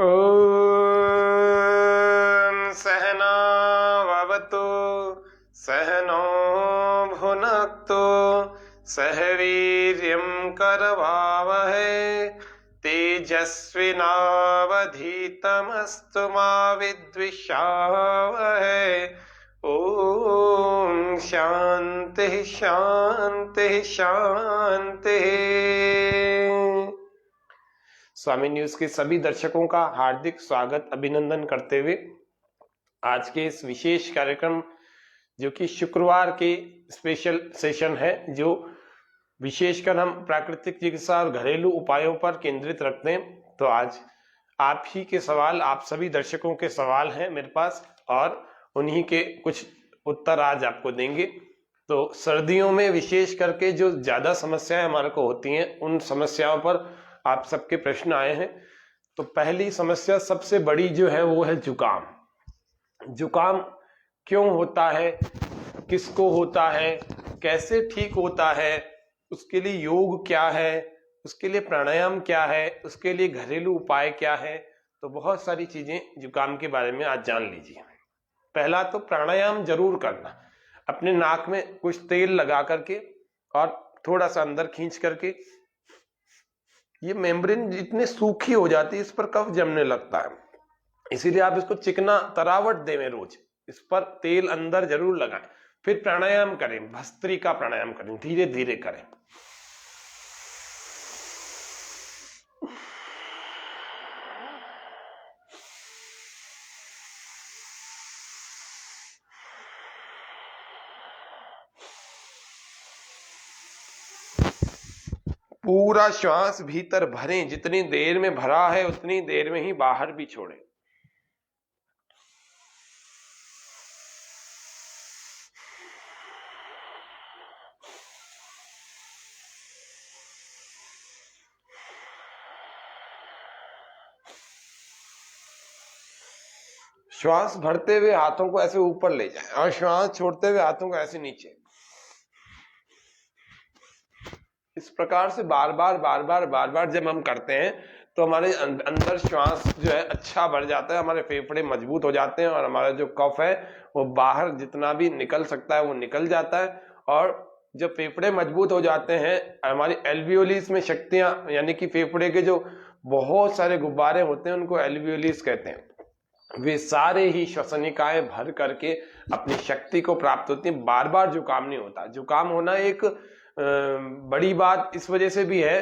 ॐ सहना भवतु सहनो भुनक्तु सह वीर्यं करवावहै तेजस्विनावधीतमस्तु मा विद्विषावहै। ओम शांति शांति शांति। स्वामी न्यूज के सभी दर्शकों का हार्दिक स्वागत अभिनंदन करते हुए आज के इस विशेष कार्यक्रम जो कि शुक्रवार के स्पेशल सेशन है, जो विशेषकर हम प्राकृतिक चिकित्सा और घरेलू उपायों पर केंद्रित रखते हैं। तो आज आप ही के सवाल, आप सभी दर्शकों के सवाल हैं मेरे पास और उन्हीं के कुछ उत्तर आज आपको देंगे। तो सर्दियों में विशेष करके जो ज्यादा समस्याएं हमारे को होती हैं, उन समस्याओं पर आप सबके प्रश्न आए हैं। तो पहली समस्या सबसे बड़ी जो है वो है जुकाम। जुकाम क्यों होता है, किसको होता है, कैसे ठीक होता है, उसके लिए योग क्या है, उसके लिए प्राणायाम क्या है, उसके लिए घरेलू उपाय क्या है। तो बहुत सारी चीजें जुकाम के बारे में आज जान लीजिए। पहला तो प्राणायाम जरूर करना, अपने नाक में कुछ तेल लगा करके और थोड़ा सा अंदर खींच करके। ये मेम्ब्रेन जितनी सूखी हो जाती है, इस पर कफ जमने लगता है, इसीलिए आप इसको चिकना तरावट देवें, रोज इस पर तेल अंदर जरूर लगाएं। फिर प्राणायाम करें, भस्त्रिका प्राणायाम करें, धीरे धीरे करें। पूरा श्वास भीतर भरें, जितनी देर में भरा है उतनी देर में ही बाहर भी छोड़ें। श्वास भरते हुए हाथों को ऐसे ऊपर ले जाएं और श्वास छोड़ते हुए हाथों को ऐसे नीचे। इस प्रकार से बार बार जब हम करते हैं तो हमारे अंदर श्वास जो है अच्छा बढ़ जाता है, हमारे फेफड़े मजबूत हो जाते हैं और हमारा जो कफ है वो बाहर जितना भी निकल सकता है वो निकल जाता है। और जब फेफड़े मजबूत हो जाते हैं, हमारी एल्वियोलिस में शक्तियां, यानी कि फेफड़े के जो बहुत सारे गुब्बारे होते हैं उनको एल्वियोलिस कहते हैं, वे सारे ही श्वसनिकाएं भर करके अपनी शक्ति को प्राप्त होती हैं। बार बार जुकाम नहीं होता। जुकाम होना एक बड़ी बात इस वजह से भी है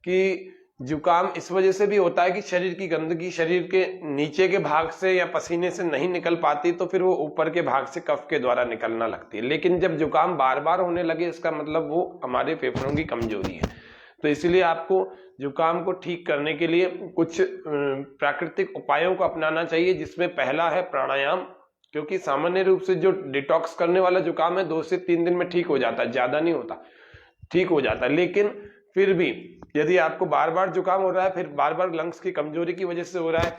कि जुकाम इस वजह से भी होता है कि शरीर की गंदगी शरीर के नीचे के भाग से या पसीने से नहीं निकल पाती, तो फिर वो ऊपर के भाग से कफ के द्वारा निकलना लगती है। लेकिन जब जुकाम बार बार होने लगे, इसका मतलब वो हमारे फेफड़ों की कमजोरी है। तो इसलिए आपको जुकाम को ठीक करने के लिए कुछ प्राकृतिक उपायों को अपनाना चाहिए, जिसमें पहला है प्राणायाम। क्योंकि सामान्य रूप से जो डिटॉक्स करने वाला जुकाम है 2 से 3 दिन में ठीक हो जाता है, ज्यादा नहीं होता, ठीक हो जाता है। लेकिन फिर भी यदि आपको बार बार जुकाम हो रहा है, फिर बार बार लंग्स की कमजोरी की वजह से हो रहा है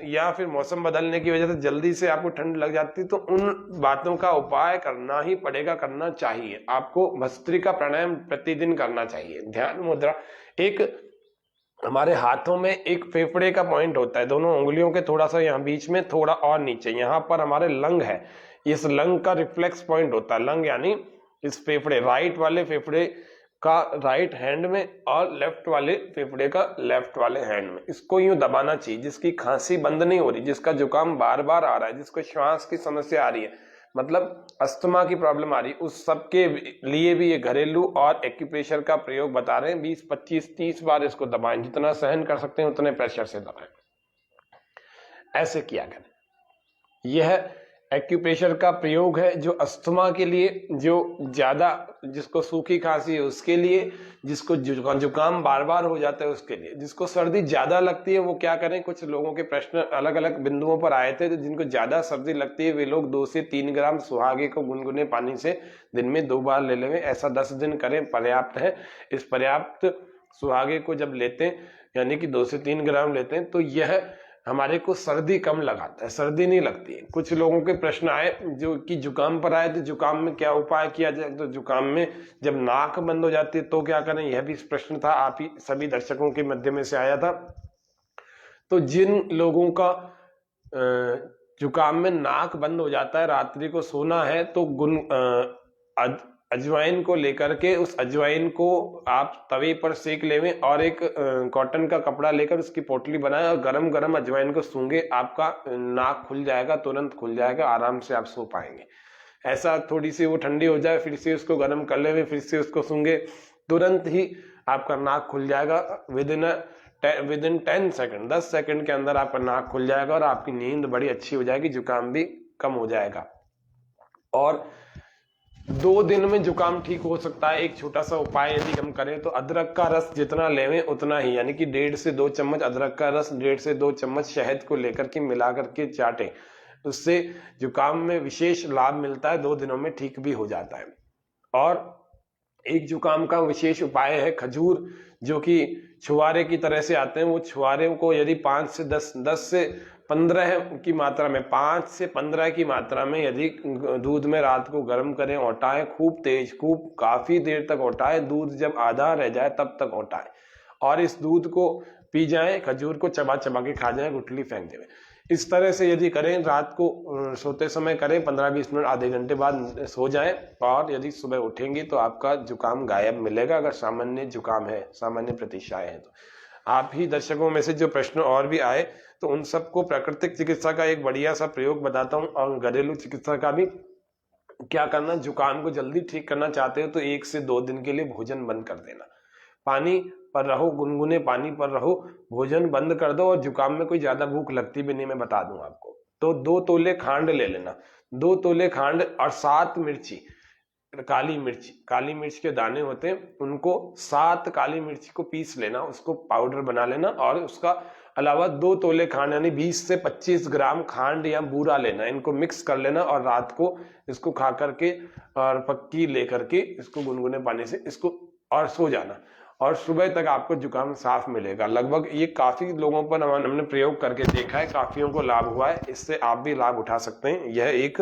या फिर मौसम बदलने की वजह से जल्दी से आपको ठंड लग जाती है, तो उन बातों का उपाय करना ही पड़ेगा, करना चाहिए। आपको भस्त्रिका प्राणायाम प्रतिदिन करना चाहिए। ध्यान मुद्रा, एक हमारे हाथों में एक फेफड़े का पॉइंट होता है, दोनों उंगलियों के थोड़ा सा यहाँ बीच में, थोड़ा और नीचे, यहाँ पर हमारे लंग है। इस लंग का रिफ्लेक्स पॉइंट होता है। लंग यानी इस फेफड़े, राइट वाले फेफड़े का राइट हैंड में और लेफ्ट वाले फेफड़े का लेफ्ट वाले हैंड में। इसको यूं दबाना चाहिए। जिसकी खांसी बंद नहीं हो रही, जिसका जुकाम बार बार आ रहा है, जिसको श्वास की समस्या आ रही है, मतलब अस्थमा की प्रॉब्लम आ रही है, उस सब के लिए भी ये घरेलू और एक्यूप्रेशर का प्रयोग बता रहे हैं। 20, 25, 30 बार इसको दबाएं, जितना सहन कर सकते हैं उतने प्रेशर से दबाएं। ऐसे किया करें। यह एक्यूप्रेशर का प्रयोग है जो अस्थमा के लिए, जो ज्यादा जिसको सूखी खांसी है उसके लिए, जिसको जुकाम बार बार हो जाता है उसके लिए, जिसको सर्दी ज्यादा लगती है वो क्या करें। कुछ लोगों के प्रश्न अलग अलग बिंदुओं पर आए थे। तो जिनको ज्यादा सर्दी लगती है वे लोग 2 से 3 ग्राम सुहागे को गुनगुने पानी से दिन में 2 बार ले लें। ऐसा 10 दिन करें, पर्याप्त है। इस पर्याप्त सुहागे को जब लेते हैं, यानी कि 2 से 3 ग्राम लेते हैं, तो यह हमारे को सर्दी कम लगाता है, सर्दी नहीं लगती है। कुछ लोगों के प्रश्न आए जो कि जुकाम पर आए, तो जुकाम में क्या उपाय किया जाए। तो जुकाम में जब नाक बंद हो जाती है तो क्या करें, यह भी प्रश्न था, आप ही सभी दर्शकों के माध्यम से आया था। तो जिन लोगों का जुकाम में नाक बंद हो जाता है, रात्रि को सोना है, तो अजवाइन को लेकर के उस अजवाइन को आप तवे पर सेक लेवें और एक कॉटन का कपड़ा लेकर उसकी पोटली बनाएं और गरम गरम अजवाइन को सूंघे, आपका नाक खुल जाएगा, तुरंत खुल जाएगा, आराम से आप सो पाएंगे। ऐसा थोड़ी सी वो ठंडी हो जाए, फिर से उसको गर्म कर लेवे, फिर से उसको सूंघे, तुरंत ही आपका नाक खुल जाएगा। विद इन 10 सेकंड, 10 सेकंड के अंदर आपका नाक खुल जाएगा और आपकी नींद बड़ी अच्छी हो जाएगी, जुकाम भी कम हो जाएगा। और 2 दिन में जुकाम ठीक हो सकता है। एक छोटा सा उपाय यदि हम करें तो अदरक का रस जितना लेवें उतना ही, यानी कि 1.5 से 2 चम्मच अदरक का रस, 1.5 से 2 चम्मच शहद को लेकर के मिला करके चाटें, उससे जुकाम में विशेष लाभ मिलता है, 2 दिनों में ठीक भी हो जाता है। और एक जुकाम का विशेष उपाय है खजूर, जो कि छुहारे की तरह से आते हैं। वो छुहारे को यदि 5 से 10 से 15 की मात्रा में, 5 से 15 की मात्रा में यदि दूध में रात को गर्म करें, औटाएं खूब तेज, खूब काफी देर तक औटाएं, दूध जब आधा रह जाए तब तक औटाएं और इस दूध को पी जाएं, खजूर को चबा चबा के खा जाएं, गुठली फेंक दें। इस तरह से यदि करें, रात को सोते समय करें, 15-20 मिनट आधे घंटे बाद सो जाएं और यदि सुबह उठेंगे तो आपका जुकाम गायब मिलेगा, अगर सामान्य जुकाम है, सामान्य प्रतीक्षाएं हैं तो। आप ही दर्शकों में से जो प्रश्न और भी आए तो उन सबको प्राकृतिक चिकित्सा का एक बढ़िया सा प्रयोग बताता हूँ और घरेलू चिकित्सा का भी। क्या करना, जुकाम को जल्दी ठीक करना चाहते हो तो 1 से 2 दिन के लिए भोजन बंद कर देना, पानी पर रहो, गुनगुने पानी पर रहो, भोजन बंद कर दो और जुकाम में कोई ज्यादा भूख लगती भी नहीं, मैं बता दूं आपको। तो 2 तोले खांड ले लेना, 2 तोले खांड और 7 मिर्ची, काली मिर्च के दाने होते हैं, उनको 7 काली मिर्च को पीस लेना, उसको पाउडर बना लेना और उसका अलावा 2 तोले खांड यानी 20 से 25 ग्राम खांड या बूरा लेना, इनको मिक्स कर लेना और रात को इसको खा करके और पक्की लेकर के इसको गुनगुने पानी से इसको और सो जाना और सुबह तक आपको जुकाम साफ मिलेगा। लगभग ये काफी लोगों पर हमने प्रयोग करके देखा है, काफियों को लाभ हुआ है, इससे आप भी लाभ उठा सकते हैं। यह एक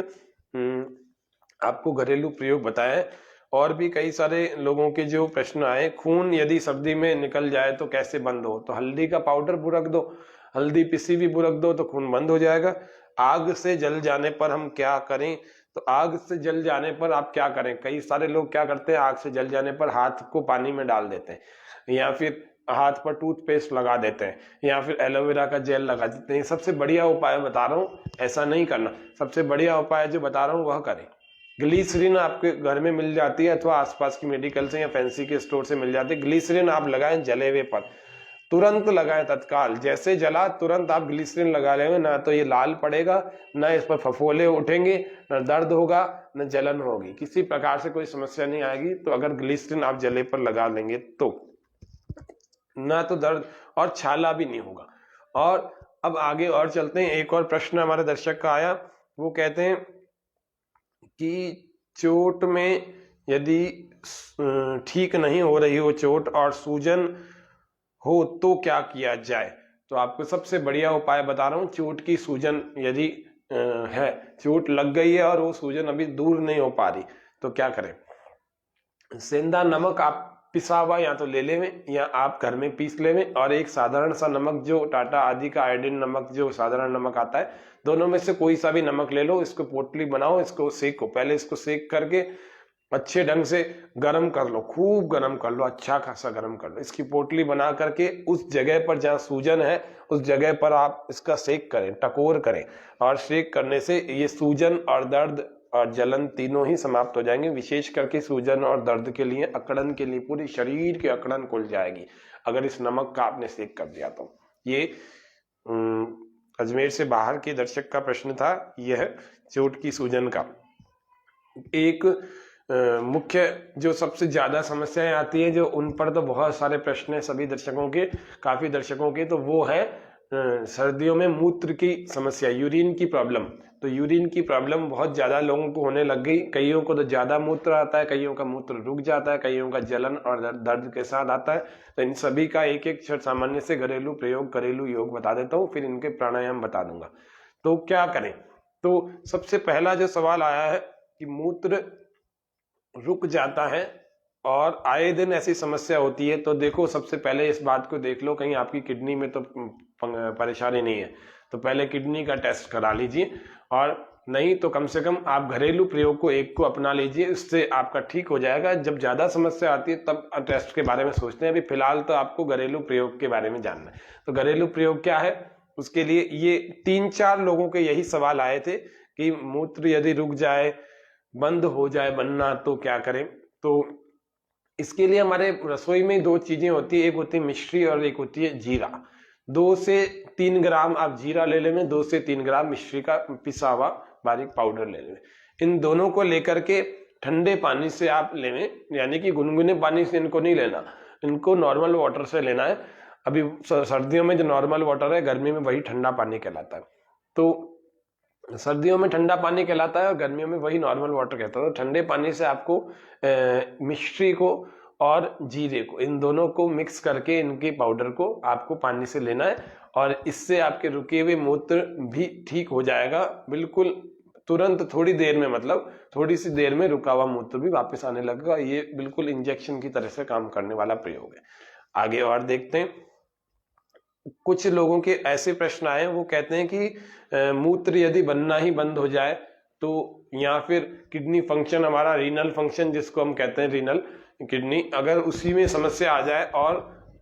आपको घरेलू प्रयोग बताया है। और भी कई सारे लोगों के जो प्रश्न आए, खून यदि सर्दी में निकल जाए तो कैसे बंद हो, तो हल्दी का पाउडर बुरक दो, हल्दी पिसी भी बुरक दो तो खून बंद हो जाएगा। आग से जल जाने पर हम क्या करें, तो आग से जल जाने पर आप क्या करें, कई सारे लोग क्या करते हैं, आग से जल जाने पर हाथ को पानी में डाल देते हैं या फिर हाथ पर टूथपेस्ट लगा देते हैं या फिर एलोवेरा का जेल लगा देते हैं। सबसे बढ़िया उपाय बता रहा हूँ, ऐसा नहीं करना। सबसे बढ़िया उपाय जो बता रहा हूँ वह करें। ग्लिसरीन आपके घर में मिल जाती है अथवा आसपास की मेडिकल से या फैंसी के स्टोर से मिल जाती है। ग्लिसरीन आप लगाएं जले हुए पर, तुरंत लगाएं, तत्काल, जैसे जला तुरंत आप ग्लिसरीन लगा लेंगे, ना तो ये लाल पड़ेगा, ना इस पर फफोले उठेंगे, ना दर्द होगा, ना जलन होगी, किसी प्रकार से कोई समस्या नहीं आएगी। तो अगर ग्लिसरीन आप जले पर लगा लेंगे तो ना तो दर्द और छाला भी नहीं होगा। और अब आगे और चलते हैं। एक और प्रश्न हमारे दर्शक का आया, वो कहते हैं कि चोट में यदि ठीक नहीं हो रही हो चोट और सूजन हो तो क्या किया जाए, तो आपको सबसे बढ़िया उपाय बता रहा हूं। चोट की सूजन यदि है, चोट लग गई है और वो सूजन अभी दूर नहीं हो पा रही, तो क्या करें। सेंधा नमक आप पिसा हुआ या तो ले लेवें या आप घर में पीस लेवें, और एक साधारण सा नमक जो टाटा आदि का आयोडीन नमक जो साधारण नमक आता है, दोनों में से कोई सा भी नमक ले लो, इसको पोटली बनाओ, इसको सेको, पहले इसको सेक करके अच्छे ढंग से गर्म कर लो, खूब गर्म कर लो, अच्छा खासा गर्म कर लो। इसकी पोटली बना करके उस जगह पर जहाँ सूजन है उस जगह पर आप इसका सेक करें, टकोर करें, और सेक करने से ये सूजन और दर्द और जलन तीनों ही समाप्त हो जाएंगे। विशेष करके सूजन और दर्द के लिए, अकड़न के लिए, पूरी शरीर की अकड़न खुल जाएगी अगर इस नमक का आपने सेक कर दिया तो। ये अजमेर से बाहर के दर्शक का प्रश्न था, यह चोट की सूजन का। एक मुख्य जो सबसे ज्यादा समस्याएं आती हैं, जो उन पर तो बहुत सारे प्रश्न हैं सभी दर्शकों के, काफी दर्शकों के, तो वो है सर्दियों में मूत्र की समस्या, यूरिन की प्रॉब्लम। तो यूरिन की प्रॉब्लम बहुत ज्यादा लोगों को होने लग गई, कईयों को तो ज्यादा मूत्र आता है, कईयों का मूत्र रुक जाता है, कईयों का जलन और दर्द के साथ आता है। तो इन सभी का एक एक सामान्य से घरेलू प्रयोग, घरेलू योग बता देता हूँ, फिर इनके प्राणायाम बता दूंगा। तो क्या करें, तो सबसे पहला जो सवाल आया है कि मूत्र रुक जाता है और आए दिन ऐसी समस्या होती है, तो देखो सबसे पहले इस बात को देख लो कहीं आपकी किडनी में तो परेशानी नहीं है, तो पहले किडनी का टेस्ट करा लीजिए, और नहीं तो कम से कम आप घरेलू प्रयोग को एक को अपना लीजिए, उससे आपका ठीक हो जाएगा। जब ज्यादा समस्या आती है तब टेस्ट के बारे में सोचते हैं, अभी फिलहाल तो आपको घरेलू प्रयोग के बारे में जानना है। तो घरेलू प्रयोग क्या है, उसके लिए ये 3-4 लोगों के यही सवाल आए थे कि मूत्र यदि रुक जाए, बंद हो जाए बनना, तो क्या करें। तो इसके लिए हमारे रसोई में 2 चीजें होती है, एक होती है मिश्री और एक होती है जीरा। 2 से 3 ग्राम आप जीरा ले लेंगे, 2 से 3 ग्राम मिश्री का पिसा हुआ बारीक पाउडर ले लेंगे। इन दोनों को लेकर के ठंडे पानी से आप लेंगे, यानी कि गुनगुने पानी से इनको नहीं लेना, इनको नॉर्मल वाटर से लेना है। अभी सर्दियों में जो नॉर्मल वाटर है, गर्मी में वही ठंडा पानी कहलाता है। तो सर्दियों में ठंडा पानी कहलाता है और गर्मियों में वही नॉर्मल वाटर कहता है। तो ठंडे पानी से आपको मिश्री को और जीरे को, इन दोनों को मिक्स करके इनके पाउडर को आपको पानी से लेना है, और इससे आपके रुके हुए मूत्र भी ठीक हो जाएगा बिल्कुल तुरंत, थोड़ी देर में, मतलब थोड़ी सी देर में रुका हुआ मूत्र भी वापस आने लगेगा। ये बिल्कुल इंजेक्शन की तरह से काम करने वाला प्रयोग है। आगे और देखते हैं। कुछ लोगों के ऐसे प्रश्न आए, वो कहते हैं कि मूत्र यदि बनना ही बंद हो जाए तो, या फिर किडनी फंक्शन, हमारा रीनल फंक्शन जिसको हम कहते हैं, रीनल किडनी, अगर उसी में समस्या आ जाए और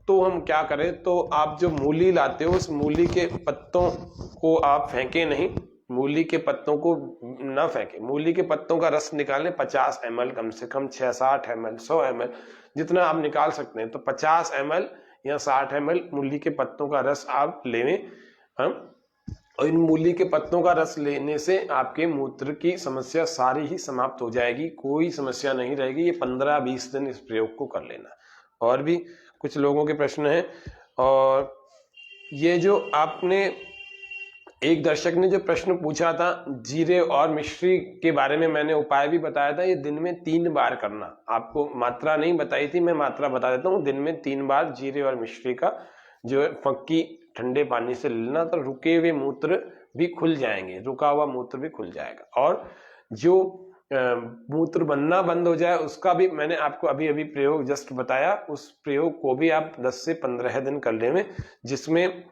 तो हम क्या करें। तो आप जो मूली लाते हो, उस मूली के पत्तों को आप फेंकें नहीं, मूली के पत्तों को ना फेंकें, मूली के पत्तों का रस निकालें 50 ml, कम से कम 60 ml, 100 ml जितना आप निकाल सकते हैं। तो 50 ml या 60 ml मूली के पत्तों का रस आप लें। और इन मूली के पत्तों का रस लेने से आपके मूत्र की समस्या सारी ही समाप्त हो जाएगी, कोई समस्या नहीं रहेगी। ये 15-20 दिन इस प्रयोग को कर लेना। और भी कुछ लोगों के प्रश्न हैं, और ये जो आपने, एक दर्शक ने जो प्रश्न पूछा था जीरे और मिश्री के बारे में, मैंने उपाय भी बताया था। ये दिन में 3 बार करना, आपको मात्रा नहीं बताई थी, मैं मात्रा बता देता हूँ। दिन में 3 बार जीरे और मिश्री का जो फक्की ठंडे पानी से लेना, तो रुके हुए मूत्र भी खुल जाएंगे, रुका हुआ मूत्र भी खुल जाएगा। और जो मूत्र बनना बंद हो जाए, उसका भी मैंने आपको अभी अभी प्रयोग जस्ट बताया, उस प्रयोग को भी आप 10 से 15 दिन कर लेंगे, जिसमें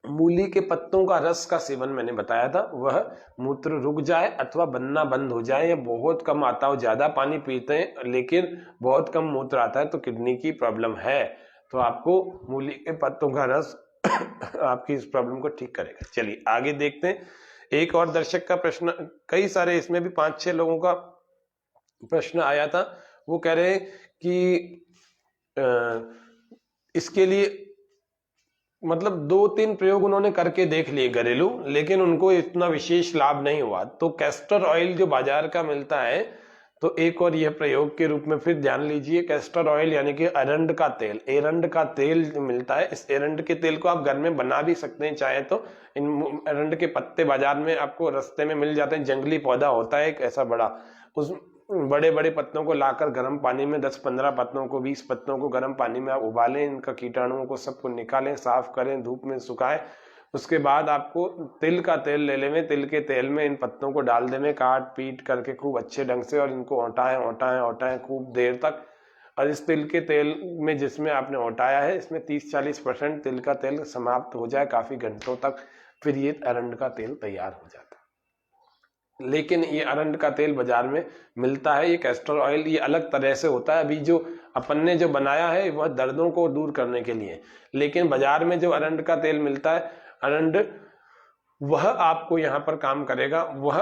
मूली के पत्तों का रस का सेवन मैंने बताया था, वह मूत्र रुक जाए अथवा बनना बंद हो जाए, या बहुत कम आता हो, ज्यादा पानी पीते हैं लेकिन बहुत कम मूत्र आता है, तो किडनी की प्रॉब्लम है, तो आपको मूली के पत्तों का रस आपकी इस प्रॉब्लम को ठीक करेगा। चलिए आगे देखते हैं। एक और दर्शक का प्रश्न, कई सारे, इसमें भी 5-6 लोगों का प्रश्न आया था। वो कह रहे हैं कि इसके लिए मतलब 2-3 प्रयोग उन्होंने करके देख लिए घरेलू, लेकिन उनको इतना विशेष लाभ नहीं हुआ। तो कैस्टर ऑयल जो बाजार का मिलता है, तो एक और यह प्रयोग के रूप में फिर ध्यान लीजिए। कैस्टर ऑयल यानी कि अरंड का तेल, एरंड का तेल मिलता है। इस एरंड के तेल को आप घर में बना भी सकते हैं चाहे तो। इन अरंड के पत्ते बाजार में आपको रास्ते में मिल जाते हैं, जंगली पौधा होता है एक ऐसा बड़ा, उस बड़े बड़े पत्तों को लाकर गर्म पानी में 10-15 पत्तों को, 20 पत्तों को गर्म पानी में आप उबालें, इनका कीटाणुओं को सबको निकालें, साफ करें, धूप में सुखाएं। उसके बाद आपको तिल का तेल ले लें, तिल के तेल में इन पत्तों को डाल दें, काट पीट करके खूब अच्छे ढंग से, और इनको औटाएं खूब देर तक। और इस तिल के तेल में जिसमें आपने औटाया है, इसमें 30-40% तिल का तेल समाप्त हो जाए काफी घंटों तक, फिर ये अरंड का तेल तैयार हो जाता है। लेकिन ये अरंड का तेल बाजार में मिलता है, ये कैस्टर ऑयल, ये अलग तरह से होता है। अभी जो अपन ने जो बनाया है वह दर्दों को दूर करने के लिए, लेकिन बाजार में जो अरंड का तेल मिलता है, अरंड, वह आपको यहाँ पर काम करेगा। वह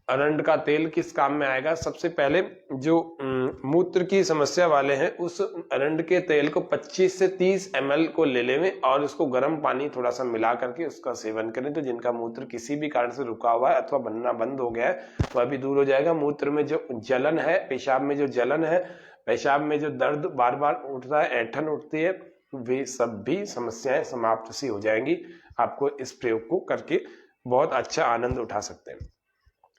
अरंड का तेल किस काम में आएगा? सबसे पहले जो मूत्र की समस्या वाले हैं, उस अरंड के तेल को 25 से 30 ml को ले लें और उसको गर्म पानी थोड़ा सा मिला करके उसका सेवन करें, तो जिनका मूत्र किसी भी कारण से रुका हुआ है अथवा बनना बंद हो गया है, वह भी दूर हो जाएगा। मूत्र में जो जलन है, पेशाब में जो जलन है, पेशाब में जो दर्द बार बार उठता है, ऐंठन उठती है, वे सब भी समस्याएं समाप्त सी हो जाएंगी। आपको इस प्रयोग को करके बहुत अच्छा आनंद उठा सकते हैं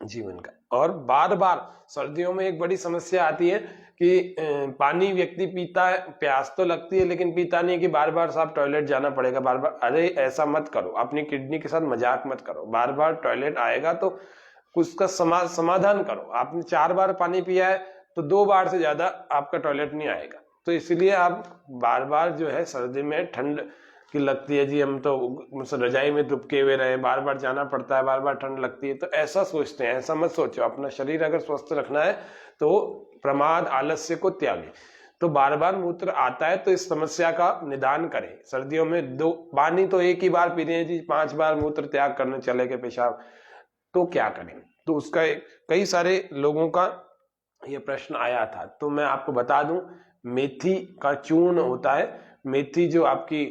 जीवन का। और बार बार सर्दियों में एक बड़ी समस्या आती है कि पानी व्यक्ति पीता है, प्यास तो लगती है लेकिन पीता नहीं, कि बार बार साहब टॉयलेट जाना पड़ेगा बार बार। अरे ऐसा मत करो, अपनी किडनी के साथ मजाक मत करो। बार बार टॉयलेट आएगा तो उसका समाधान करो। आपने 4 बार पानी पिया है तो 2 बार से ज्यादा आपका टॉयलेट नहीं आएगा। तो इसलिए आप बार बार जो है सर्दी में ठंड की लगती है जी, हम तो रजाई में दुबके हुए रहे, बार बार जाना पड़ता है, बार बार ठंड लगती है, तो ऐसा सोचते हैं। ऐसा मत सोचो। अपना शरीर अगर स्वस्थ रखना है तो प्रमाद आलस्य को त्यागे। तो बार बार मूत्र आता है तो इस समस्या का निदान करें। सर्दियों में पानी तो एक ही बार पी रहे हैं जी, 5 बार मूत्र त्याग करने चले गए पेशाब, तो क्या करें? तो उसका कई सारे लोगों का ये प्रश्न आया था। तो मैं आपको बता दूं, मेथी का चूर्ण होता है। मेथी जो आपकी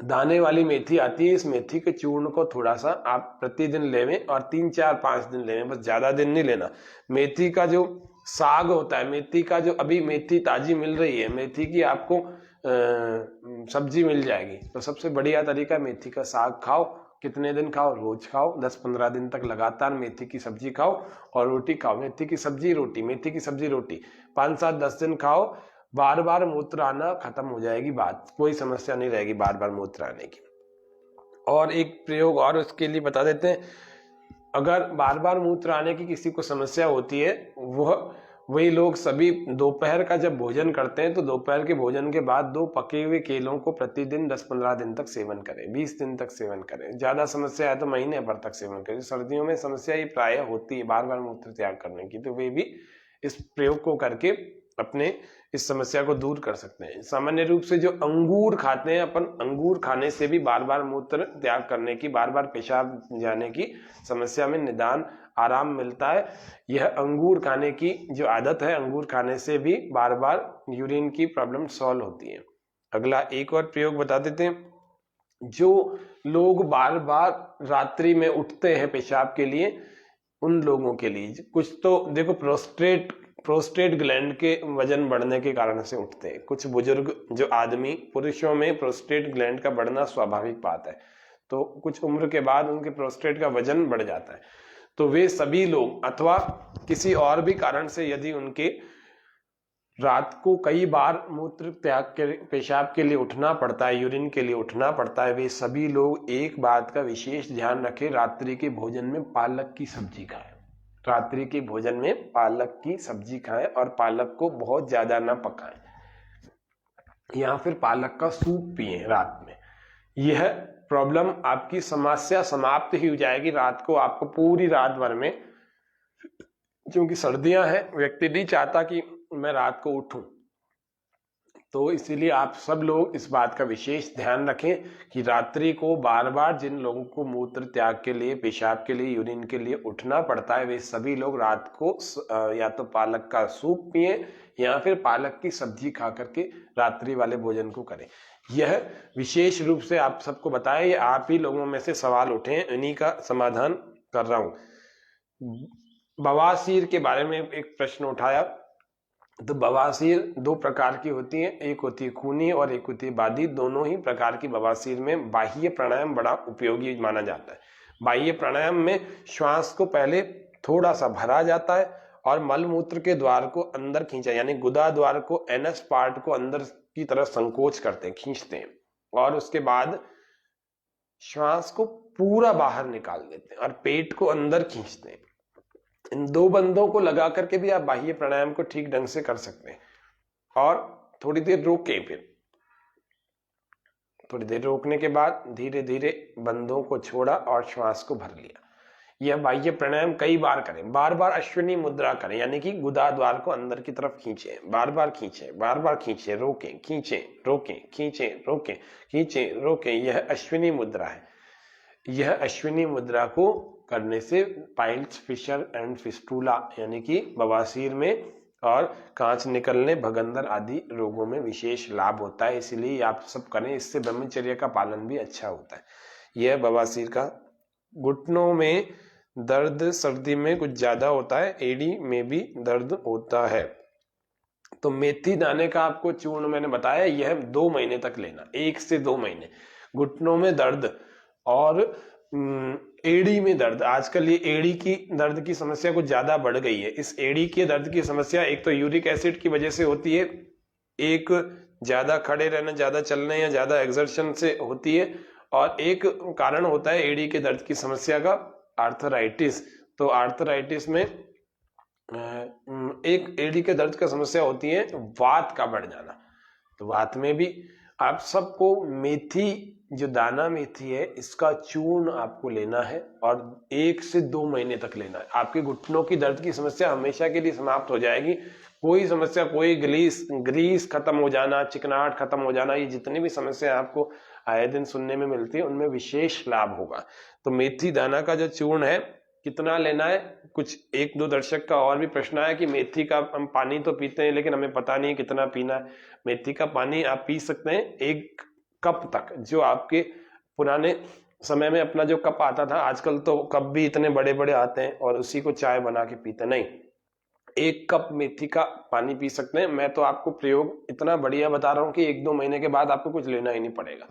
दाने वाली मेथी आती है, इस मेथी के चूर्ण को थोड़ा सा आप प्रतिदिन लेवें और 3 4 5 दिन लेवें, बस ज्यादा दिन नहीं लेना। मेथी का जो साग होता है, मेथी का जो अभी मेथी ताजी मिल रही है, मेथी की आपको सब्जी मिल जाएगी। तो सबसे बढ़िया तरीका मेथी का साग खाओ। कितने दिन खाओ? रोज खाओ, 10-15 दिन तक लगातार मेथी की सब्जी खाओ और रोटी खाओ। मेथी की सब्जी रोटी, मेथी की सब्जी रोटी 5-7-10 दिन खाओ। बार बार मूत्र आना खत्म हो जाएगी बात, कोई समस्या नहीं रहेगी बार बार मूत्र आने की। और एक प्रयोग और उसके लिए बता देते हैं, अगर बार बार मूत्र आने की किसी को समस्या होती है, वही लोग सभी दोपहर का जब भोजन करते हैं तो दोपहर के भोजन के बाद 2 पके हुए केलों को प्रतिदिन 10-15 दिन तक सेवन करें, 20 दिन तक सेवन करें। ज्यादा समस्या है तो महीने भर तक सेवन करें। सर्दियों में समस्या ही प्राय होती है बार बार मूत्र त्याग करने की, तो वे भी इस प्रयोग को करके अपने इस समस्या को दूर कर सकते हैं। सामान्य रूप से जो अंगूर खाते हैं अपन, अंगूर खाने से भी बार बार मूत्र त्याग करने की, बार बार पेशाब जाने की समस्या में निदान आराम मिलता है। यह अंगूर खाने की जो आदत है, अंगूर खाने से भी बार बार यूरिन की प्रॉब्लम सॉल्व होती है। अगला एक और प्रयोग बता देते हैं। जो लोग बार बार रात्रि में उठते हैं पेशाब के लिए, उन लोगों के लिए कुछ तो देखो, प्रोस्टेट ग्लैंड के वजन बढ़ने के कारण से उठते हैं। कुछ बुजुर्ग जो आदमी, पुरुषों में प्रोस्टेट ग्लैंड का बढ़ना स्वाभाविक बात है, तो कुछ उम्र के बाद उनके प्रोस्टेट का वजन बढ़ जाता है। तो वे सभी लोग, अथवा किसी और भी कारण से यदि उनके रात को कई बार मूत्र त्याग के, पेशाब के लिए उठना पड़ता है, यूरिन के लिए उठना पड़ता है, वे सभी लोग एक बात का विशेष ध्यान रखें, रात्रि के भोजन में पालक की सब्जी खाएं। रात्रि के भोजन में पालक की सब्जी खाएं और पालक को बहुत ज्यादा ना पकाएं, या फिर पालक का सूप पिएं रात में। यह प्रॉब्लम आपकी समस्या समाप्त ही हो जाएगी। रात को आपको पूरी रात भर में, क्योंकि सर्दियां हैं, व्यक्ति नहीं चाहता कि मैं रात को उठूं, तो इसीलिए आप सब लोग इस बात का विशेष ध्यान रखें कि रात्रि को बार बार जिन लोगों को मूत्र त्याग के लिए, पेशाब के लिए, यूरिन के लिए उठना पड़ता है, वे सभी लोग रात को या तो पालक का सूप पिए या फिर पालक की सब्जी खा करके रात्रि वाले भोजन को करें। यह विशेष रूप से आप सबको बताया, ये आप ही लोगों में से सवाल उठे हैं, इन्हीं का समाधान कर रहा हूं। बवासीर के बारे में एक प्रश्न उठाया, तो बवासीर 2 प्रकार की होती है, एक होती है खूनी और एक होती है बादी। दोनों ही प्रकार की बवासीर में बाह्य प्राणायाम बड़ा उपयोगी माना जाता है। बाह्य प्राणायाम में श्वास को पहले थोड़ा सा भरा जाता है और मलमूत्र के द्वार को अंदर खींचा, यानी गुदा द्वार को, एनस पार्ट को अंदर की तरफ संकोच करते हैं, खींचते हैं, और उसके बाद श्वास को पूरा बाहर निकाल देते हैं और पेट को अंदर खींचते हैं। इन 2 बंदों को लगा करके भी आप बाह्य प्राणायाम को ठीक ढंग से कर सकते हैं। और थोड़ी देर रोकें, फिर थोड़ी देर रोकने के बाद धीरे धीरे बंदों को छोड़ा और श्वास को भर लिया। यह बाह्य प्राणायाम कई बार करें। बार बार अश्विनी मुद्रा करें, यानी कि गुदा द्वार को अंदर की तरफ खींचें, बार बार खींचें, बार बार खींचें, रोकें, खींचें, रोकें, खींचें, रोकें, खींचें, रोकें। यह अश्विनी मुद्रा है। यह अश्विनी मुद्रा को करने से पाइल्स, फिशर एंड फिस्टूला, यानी कि बवासीर में और कांच निकलने, भगंदर आदि रोगों में विशेष लाभ होता है। इसलिए आप सब करें, इससे ब्रह्मचर्य का पालन भी अच्छा होता है। यह बवासीर का। घुटनों में दर्द सर्दी में कुछ ज्यादा होता है, एड़ी में भी दर्द होता है, तो मेथी दाने का आपको चूर्ण मैंने बताया, यह 2 महीने तक लेना, 1 से 2 महीने। घुटनों में दर्द और एड़ी में दर्द, आजकल ये एड़ी की दर्द की समस्या कुछ ज्यादा बढ़ गई है। इस एड़ी के दर्द की समस्या एक तो यूरिक एसिड की वजह से होती है, एक ज्यादा खड़े रहने, ज्यादा चलने या ज्यादा एक्सर्शन से होती है, और एक कारण होता है एड़ी के दर्द की समस्या का आर्थराइटिस। तो आर्थराइटिस में एक एड़ी के दर्द का समस्या होती है वात का बढ़ जाना। तो वात में भी आप सबको मेथी, जो दाना मेथी है, इसका चूर्ण आपको लेना है और 1 से 2 महीने तक लेना है। आपके घुटनों की दर्द की समस्या हमेशा के लिए समाप्त हो जाएगी। कोई समस्या, कोई ग्रीस खत्म हो जाना, चिकनाहट खत्म हो जाना, ये जितनी भी समस्या आपको आए दिन सुनने में मिलती है, उनमें विशेष लाभ होगा। तो मेथी दाना का जो चूर्ण है, कितना लेना है? कुछ 1-2 दर्शक का और भी प्रश्न आया कि मेथी का हम पानी तो पीते हैं लेकिन हमें पता नहीं कितना पीना है। मेथी का पानी आप पी सकते हैं 1 कप तक, जो आपके पुराने समय में अपना जो कप आता था, आजकल तो कप भी इतने बड़े बड़े आते हैं और उसी को चाय बना के पीते नहीं। 1 कप मेथी का पानी पी सकते हैं। मैं तो आपको प्रयोग इतना बढ़िया बता रहा हूँ कि 1-2 महीने के बाद आपको कुछ लेना ही नहीं पड़ेगा,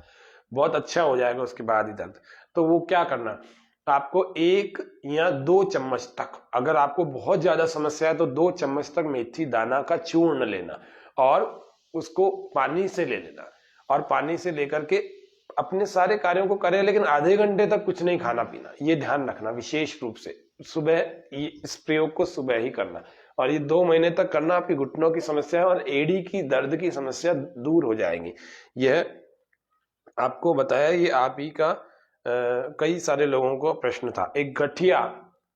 बहुत अच्छा हो जाएगा उसके बाद ही दर्द। तो वो क्या करना, आपको 1 या 2 चम्मच तक, अगर आपको बहुत ज्यादा समस्या है तो 2 चम्मच तक मेथी दाना का चूर्ण लेना और उसको पानी से ले लेना। और पानी से लेकर के अपने सारे कार्यों को करें, लेकिन आधे घंटे तक कुछ नहीं खाना पीना, ये ध्यान रखना विशेष रूप से। सुबह इस प्रयोग को सुबह ही करना और ये 2 महीने तक करना। आपकी घुटनों की समस्या और एड़ी की दर्द की समस्या दूर हो जाएगी। यह आपको बताया, ये आप ही का कई सारे लोगों को प्रश्न था। एक गठिया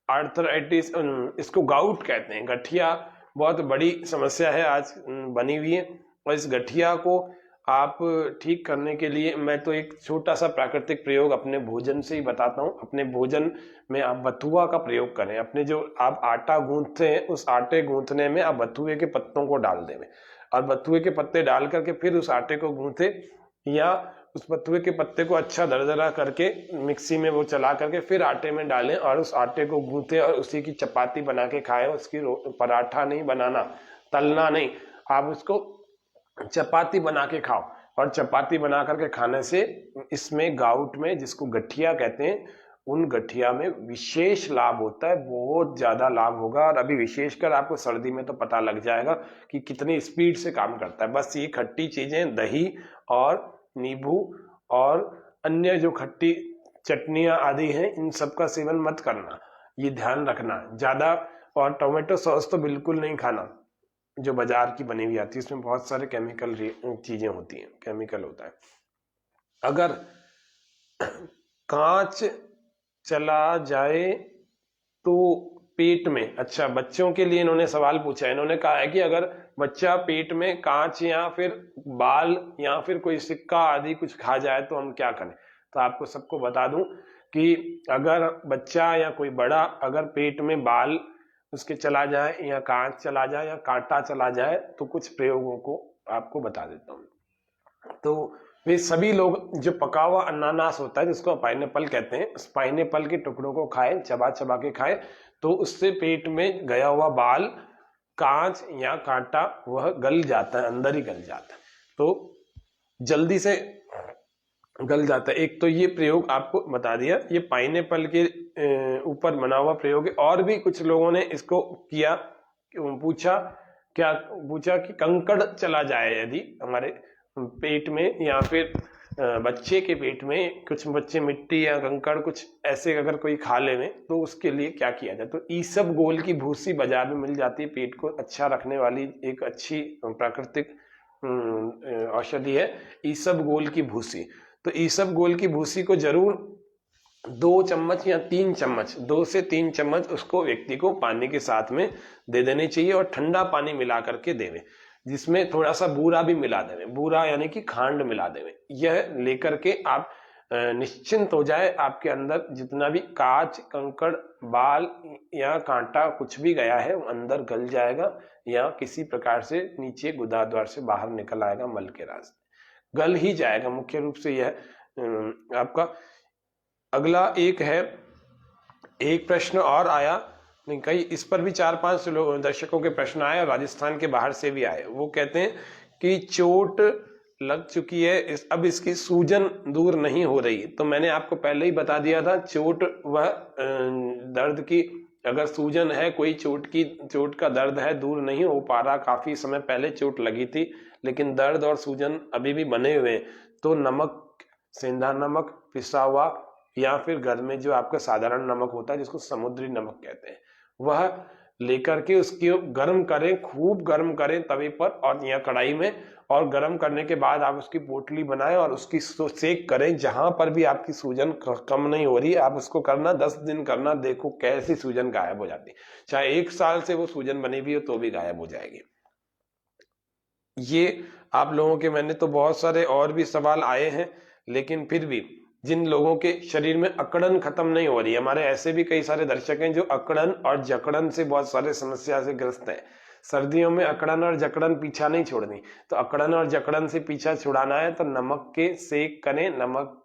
आर्थराइटिस, इसको गाउट कहते हैं। गठिया बहुत बड़ी समस्या है आज बनी हुई है और इस गठिया को आप ठीक करने के लिए मैं तो एक छोटा सा प्राकृतिक प्रयोग अपने भोजन से ही बताता हूँ। अपने भोजन में आप बथुआ का प्रयोग करें। अपने जो आप आटा गूंथते हैं, उस आटे गूंथने में आप बथुए के पत्तों को डाल दें और बथुए के पत्ते डाल करके फिर उस आटे को गूंथे, या उस बथुए के पत्ते को अच्छा दरदरा करके मिक्सी में वो चला करके फिर आटे में डालें और उस आटे को गूंथे और उसी की चपाती बना के खाएं। उसकी पराठा नहीं बनाना, तलना नहीं, आप उसको चपाती बना के खाओ। और चपाती बना करके खाने से इसमें गाउट में, जिसको गठिया कहते हैं, उन गठिया में विशेष लाभ होता है, बहुत ज्यादा लाभ होगा। और अभी विशेषकर आपको सर्दी में तो पता लग जाएगा कि कितनी स्पीड से काम करता है। बस ये खट्टी चीजें, दही और नींबू और अन्य जो खट्टी चटनियां आदि हैं, इन सब का सेवन मत करना, ये ध्यान रखना ज्यादा। और टोमेटो सॉस तो बिल्कुल नहीं खाना, जो बाजार की बनी हुई आती है, इसमें बहुत सारे केमिकल चीजें होती हैं, केमिकल होता है। अगर कांच चला जाए तो पेट में, अच्छा बच्चों के लिए इन्होंने सवाल पूछा है। इन्होंने कहा है कि अगर बच्चा पेट में कांच या फिर बाल या फिर कोई सिक्का आदि कुछ खा जाए तो हम क्या करें। तो आपको सबको बता दूं कि अगर बच्चा या कोई बड़ा अगर पेट में बाल उसके चला जाए या कांच चला जाए या कांटा चला जाए, तो कुछ प्रयोगों को आपको बता देता हूँ। तो वे सभी लोग, जो पका हुआ अनानास होता है जिसको पाइनएप्पल कहते हैं, उस पाइनएप्पल के टुकड़ों को खाएं, चबा चबा के खाएं, तो उससे पेट में गया हुआ बाल, कांच या कांटा वह गल जाता है, अंदर ही गल जाता है, तो जल्दी से गल जाता है। एक तो ये प्रयोग आपको बता दिया, ये पाइनएप्पल के ऊपर बना हुआ प्रयोग है। और भी कुछ लोगों ने इसको किया, पूछा कि कंकड़ चला जाए यदि हमारे पेट में, या फिर बच्चे के पेट में, कुछ बच्चे मिट्टी या कंकड़ कुछ ऐसे अगर कोई खा ले में, तो उसके लिए क्या किया जाए। तो ईसबगोल की भूसी बाजार में मिल जाती है, पेट को अच्छा रखने वाली एक अच्छी प्राकृतिक औषधि है ईसबगोल की भूसी। तो ईसबगोल की भूसी को जरूर 2 चम्मच या 3 चम्मच, 2 से 3 चम्मच उसको व्यक्ति को पानी के साथ में दे देनी चाहिए और ठंडा पानी मिला करके देवें, जिसमें थोड़ा सा बूरा भी मिला देवें, बूरा यानी कि खांड मिला देवें। यह लेकर के आप निश्चिंत हो जाए, आपके अंदर जितना भी कांच, कंकड़, बाल या कांटा कुछ भी गया है वो अंदर गल जाएगा या किसी प्रकार से नीचे गुदा द्वार से बाहर निकल आएगा, मल के रास्ते गल ही जाएगा। मुख्य रूप से यह आपका। अगला एक है, एक प्रश्न और आया, नहीं कई, इस पर भी 4-5 दर्शकों के प्रश्न आए, राजस्थान के बाहर से भी आए। वो कहते हैं कि चोट लग चुकी है, अब इसकी सूजन दूर नहीं हो रही। तो मैंने आपको पहले ही बता दिया था, चोट व दर्द की अगर सूजन है, कोई चोट का दर्द है, दूर नहीं हो पा रहा, काफी समय पहले चोट लगी थी लेकिन दर्द और सूजन अभी भी बने हुए हैं, तो नमक, सेंधा नमक पिसा हुआ या फिर घर में जो आपका साधारण नमक होता है जिसको समुद्री नमक कहते हैं, वह लेकर के उसको गर्म करें, खूब गर्म करें तवे पर और या कढ़ाई में, और गर्म करने के बाद आप उसकी पोटली बनाएं और उसकी सेक करें। जहां पर भी आपकी सूजन कम नहीं हो रही, आप उसको करना 10 दिन करना, देखो कैसी सूजन गायब हो जाती है। चाहे 1 साल से वो सूजन बनी भी हो तो भी गायब हो जाएगी। ये आप लोगों के, मैंने तो बहुत सारे और भी सवाल आए हैं, लेकिन फिर भी जिन लोगों के शरीर में अकड़न खत्म नहीं हो रही, हमारे ऐसे भी कई सारे दर्शक हैं जो अकड़न और जकड़न से बहुत सारे समस्या से ग्रस्त हैं। सर्दियों में अकड़न और जकड़न पीछा नहीं छोड़नी, तो अकड़न और जकड़न से पीछा छुड़ाना है तो नमक के सेक करें, नमक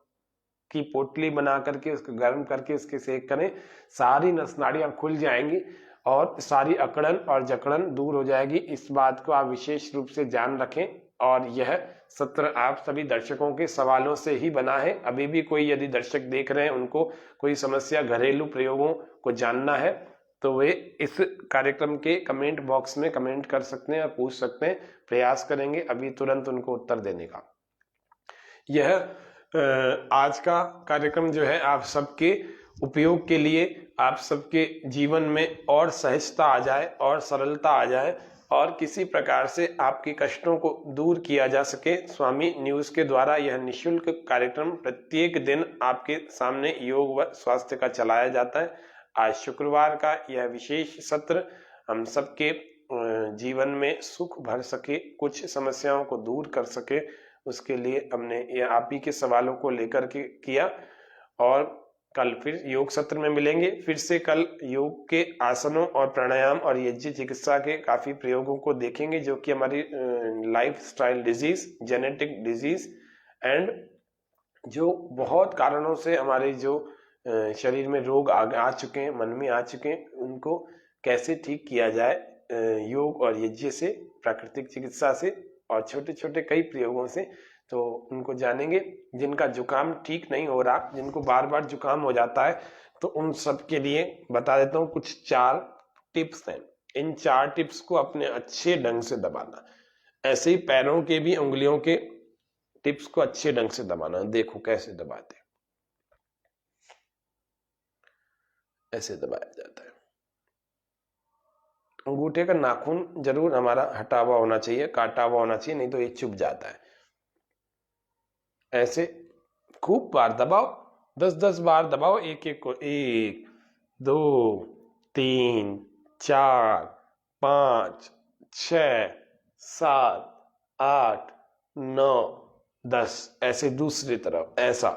की पोटली बना करके उसको गर्म करके उसके सेक करें, सारी नस नाड़ियां खुल जाएंगी और सारी अकड़न और जकड़न दूर हो जाएगी। इस बात को आप विशेष रूप से ध्यान रखें। और यह सत्र आप सभी दर्शकों के सवालों से ही बना है। अभी भी कोई यदि दर्शक देख रहे हैं, उनको कोई समस्या, घरेलू प्रयोगों को जानना है, तो वे इस कार्यक्रम के कमेंट बॉक्स में कमेंट कर सकते हैं और पूछ सकते हैं। प्रयास करेंगे अभी तुरंत उनको उत्तर देने का। यह आज का कार्यक्रम जो है आप सबके उपयोग के लिए, आप सबके जीवन में और सहजता आ जाए और सरलता आ जाए और किसी प्रकार से आपके कष्टों को दूर किया जा सके, स्वामी न्यूज के द्वारा यह निशुल्क कार्यक्रम प्रत्येक दिन आपके सामने योग व स्वास्थ्य का चलाया जाता है। आज शुक्रवार का यह विशेष सत्र हम सबके जीवन में सुख भर सके, कुछ समस्याओं को दूर कर सके, उसके लिए हमने ये आप ही के सवालों को लेकर के किया। और कल फिर योग सत्र में मिलेंगे। फिर से कल योग के आसनों और प्राणायाम और यज्ञ चिकित्सा के काफी प्रयोगों को देखेंगे, जो कि हमारी life style disease, genetic disease and जो बहुत कारणों से हमारे जो शरीर में रोग आ चुके हैं, मन में आ चुके हैं, उनको कैसे ठीक किया जाए योग और यज्ञ से, प्राकृतिक चिकित्सा से और छोटे छोटे कई प्रयोगों से। तो उनको जानेंगे। जिनका जुकाम ठीक नहीं हो रहा, जिनको बार बार जुकाम हो जाता है, तो उन सब के लिए बता देता हूँ कुछ 4 टिप्स हैं। इन 4 टिप्स को अपने अच्छे ढंग से दबाना। ऐसे ही पैरों के भी, उंगलियों के टिप्स को अच्छे ढंग से दबाना। देखो कैसे दबाते, ऐसे दबाया जाता है। अंगूठे का नाखून जरूर हमारा हटा हुआ होना चाहिए, काटा हुआ होना चाहिए, नहीं तो ये चुभ जाता है। ऐसे खूब बार दबाओ, 10-10 बार दबाओ एक एक को। 1 2 3 4 5 6 7 8 9 10। ऐसे दूसरी तरफ ऐसा।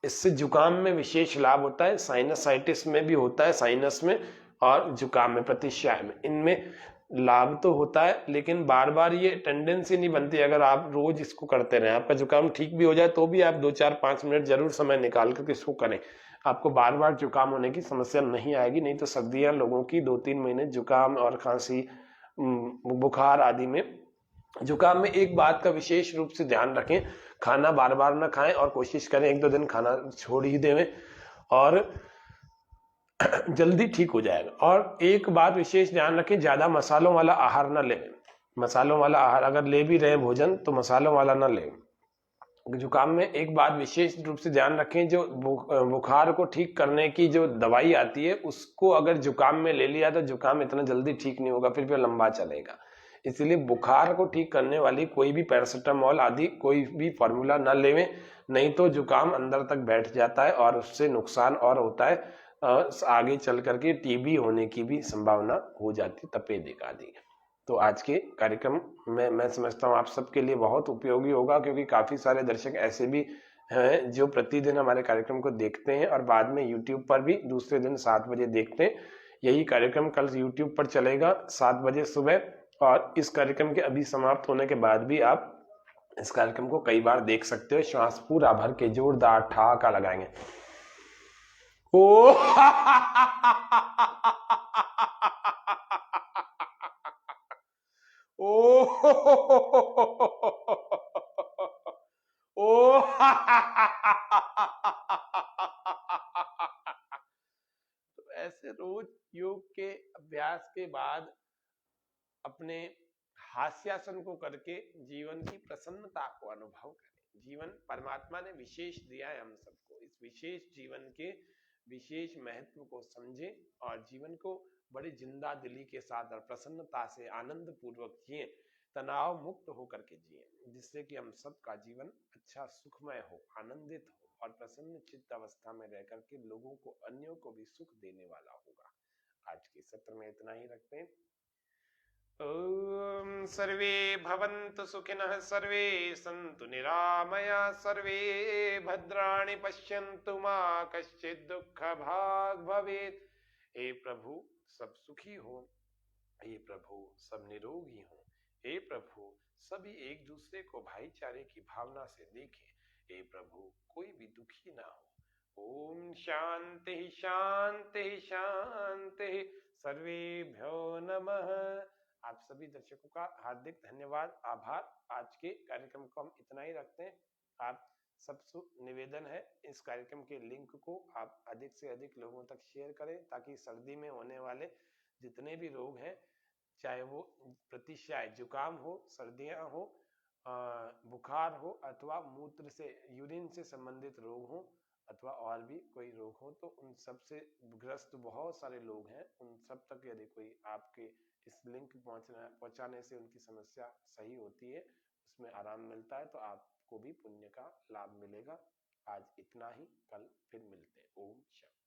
इससे जुकाम में विशेष लाभ होता है, साइनसाइटिस में भी होता है, साइनस में और जुकाम में, प्रतिश्याय में, इनमें लाभ तो होता है, लेकिन बार बार ये टेंडेंसी नहीं बनती। अगर आप रोज इसको करते रहें, आपका जुकाम ठीक भी हो जाए तो भी आप 2-4-5 मिनट जरूर समय निकाल कर इसको करें, आपको बार बार जुकाम होने की समस्या नहीं आएगी। नहीं तो सर्दियां लोगों की 2-3 महीने जुकाम और खांसी, बुखार आदि में। जुकाम में एक बात का विशेष रूप से ध्यान रखें, खाना बार बार ना खाएं और कोशिश करें 1-2 दिन खाना छोड़ ही देवें और जल्दी ठीक हो जाएगा। और एक बात विशेष ध्यान रखें, ज्यादा मसालों वाला आहार ना लें। मसालों वाला आहार अगर ले भी रहे भोजन, तो मसालों वाला ना लें। जुकाम में एक बात विशेष रूप से ध्यान रखें, जो बुखार को ठीक करने की जो दवाई आती है, उसको अगर जुकाम में ले लिया तो जुकाम इतना जल्दी ठीक नहीं होगा, फिर भी लंबा चलेगा। इसलिए बुखार को ठीक करने वाली कोई भी पैरासीटामोल आदि कोई भी फॉर्मूला न लेवें, नहीं तो जुकाम अंदर तक बैठ जाता है और उससे नुकसान और होता है, आगे चल करके टीबी होने की भी संभावना हो जाती, तपेदिक आदि। तो आज के कार्यक्रम में मैं समझता हूँ आप सबके लिए बहुत उपयोगी होगा, क्योंकि काफी सारे दर्शक ऐसे भी हैं जो प्रतिदिन हमारे कार्यक्रम को देखते हैं और बाद में यूट्यूब पर भी दूसरे दिन 7 बजे देखते हैं। यही कार्यक्रम कल यूट्यूब पर चलेगा 7 बजे सुबह, और इस कार्यक्रम के अभी समाप्त होने के बाद भी आप इस कार्यक्रम को कई बार देख सकते हो। श्वास पूरा भर के जोरदार ठहाका लगाएंगे। ओ ओ ओ तो ऐसे रोज योग के अभ्यास के बाद अपने हास्यासन को करके जीवन की प्रसन्नता को अनुभव करें। जीवन परमात्मा ने विशेष दिया है हम सबको, इस विशेष जीवन के विशेष महत्व को समझें और जीवन को बड़ी जिंदा दिली के साथ और प्रसन्नता से आनंद पूर्वक जिए, तनाव मुक्त होकर के जिए, जिससे कि हम सबका जीवन अच्छा सुखमय हो, आनंदित हो और प्रसन्न चित्त अवस्था में रह करके लोगों को, अन्यों को भी सुख देने वाला होगा। आज के सत्र में इतना ही रखते हैं। ओम सर्वे भवन्तु सुखिनः, सर्वे सन्तु निरामया, सर्वे भद्राणि पश्यन्तु मा कश्चित् दुःख भाग् भवेत्। हे प्रभु सब सुखी हो, हे प्रभु सब निरोगी हो, हे प्रभु सभी एक दूसरे को भाईचारे की भावना से देखें, हे प्रभु कोई भी दुखी ना हो। ओम शांति शांति शांति, सर्वेभ्यो नमः। आप सभी दर्शकों का हार्दिक धन्यवाद, आभार। आज के कार्यक्रम को हम इतना ही रखते हैं। आप सबसे निवेदन है, इस कार्यक्रम के लिंक को आप अधिक से अधिक लोगों तक शेयर करें, ताकि सर्दी में होने वाले जितने भी रोग हैं, चाहे वो प्रतिशाय जुकाम हो, सर्दियां हो, बुखार हो, अथवा मूत्र से, यूरिन से संबंधित रोग हो, अथवा और भी कोई रोग हो, तो उन सब से ग्रस्त बहुत सारे लोग हैं, उन सब तक यदि कोई आपके इस लिंक पहुंचाने से उनकी समस्या सही होती है, उसमें आराम मिलता है, तो आपको भी पुण्य का लाभ मिलेगा। आज इतना ही, कल फिर मिलते हैं। ओम शांति।